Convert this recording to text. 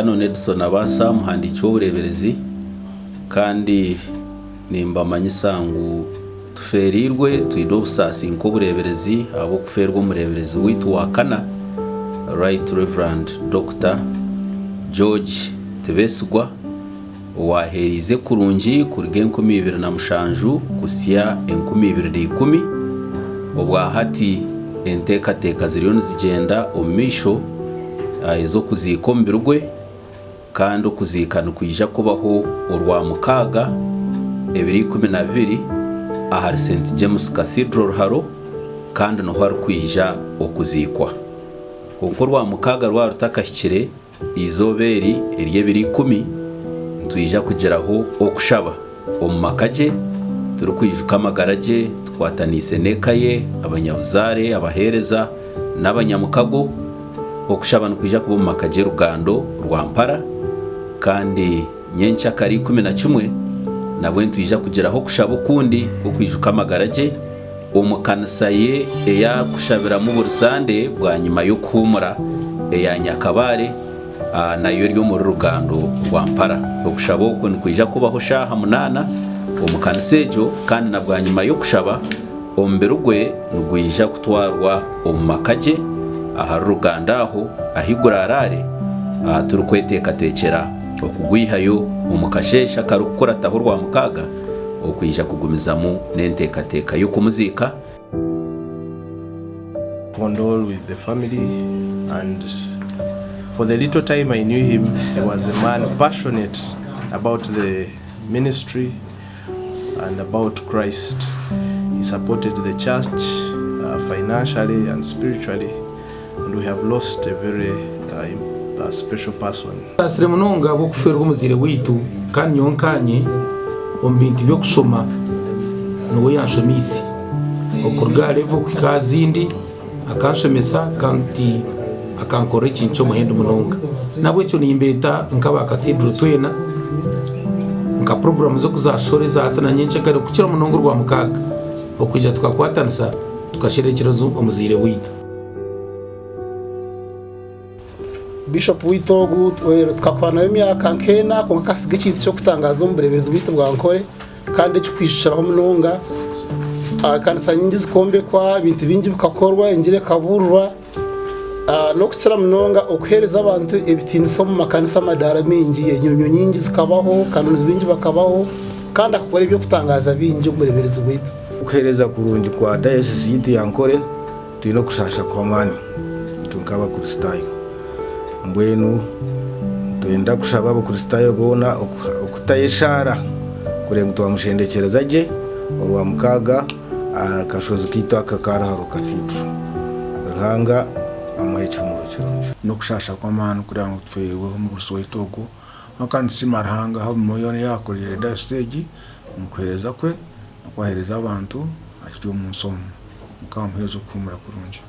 Canon Edson abasa muhandiki w'ubureberezi kandi nimba manyisangu tuferirwe tuido busasi nko bureberezi abo kuferwa umureberezi witu wa kana Right Reverend Dr. George Tibesigwa waherize kurungi kurige 2007 kusya 2010 obwa hati enteka ziriyo zigenda omisho izo kuziikwa mbirugwe kandi okuzikana kwija kubaho Orwamukaaga 2012 ahari St James Cathedral Ruharo kandi no hari kwija okuziikwa konko Orwamukaaga rwarutakashikire izoberi eriye 2010 ntwija kugeraho okushaba omumakaje turi kwijuka amagaraje twatanise nekaye abanyabuzare abahereza n'abanyamukago okushaba no kwija kuba mumakaje rugando rwampara kandi nyencha kari 11 nabwe ntwija kugeraho kushaba ukundi okwijuka amagaraje omukanisa ye eya kushabira mu bursande bwa nyuma yo kumura eya Nyakabare nayo ryo mu rugando rwampara okushaba uko nkwija kubaho shaha munana omukanisejo kandi nabwa nyuma yo kushaba omberugwe nugwija kutwarwa omumakaje ahari rugandaho ahigurarare turukwetekatekera okugwihayo omukashesha karukora taho Orwamukaaga okwija kugumizamu n'entekateka yo kumuzika. Condole with the family, and for the little time I knew him, he was a man passionate about the ministry and about Christ. He supported the church financially and spiritually, and we have lost a very special person. Asire munonga bo kuferwa umuzire witu kandi yonkanye ombintu byo kusoma no yanshomisi okurga levo kikazindi akansomesa kandi akankora ikintu muhendo munonga nabwe cyo nimbeta nkaba cathedral twena nka program zo kuzashoreza atana nyenche kare kukira munongo Orwamukaaga okwija tukakwatanisa tukasherekerezo omuzire witu. Bishop witogu tukakwana emyaka nkena ko kasiga ikintu cyo kutangaza umureberezi witu bwa nkore kandi cyo kwishiraho munonga kandi sanyingi zikombe kwa bintu bingi bukakorwa ingire kaburwa no kucira munonga okuhereza abantu ebitiniso mu makanisa madara mingi yenyonyo nyingi zikabaho kandi zibingi bakabaho kandi akora ibyo kutangaza bingi umureberezi witu okuhereza kurungi kwa diocese yitu yankore tuyino kushasha kwa mani tunkaba kristayo mbwenu tuyenda kushaba abo kristayo gona okutayeshara kurenga twamushendekereza je Orwamukaaga kashozi kitu akakaraharo Cathedral hanga amayicho no kushasha kwa mani kugira ngo twewe mu buso itogo kandi simarahanga ha moyone yakorera dastage mukohereza kwe kwahereza abantu atyo mu nsomo mukampezo kumura kurungi.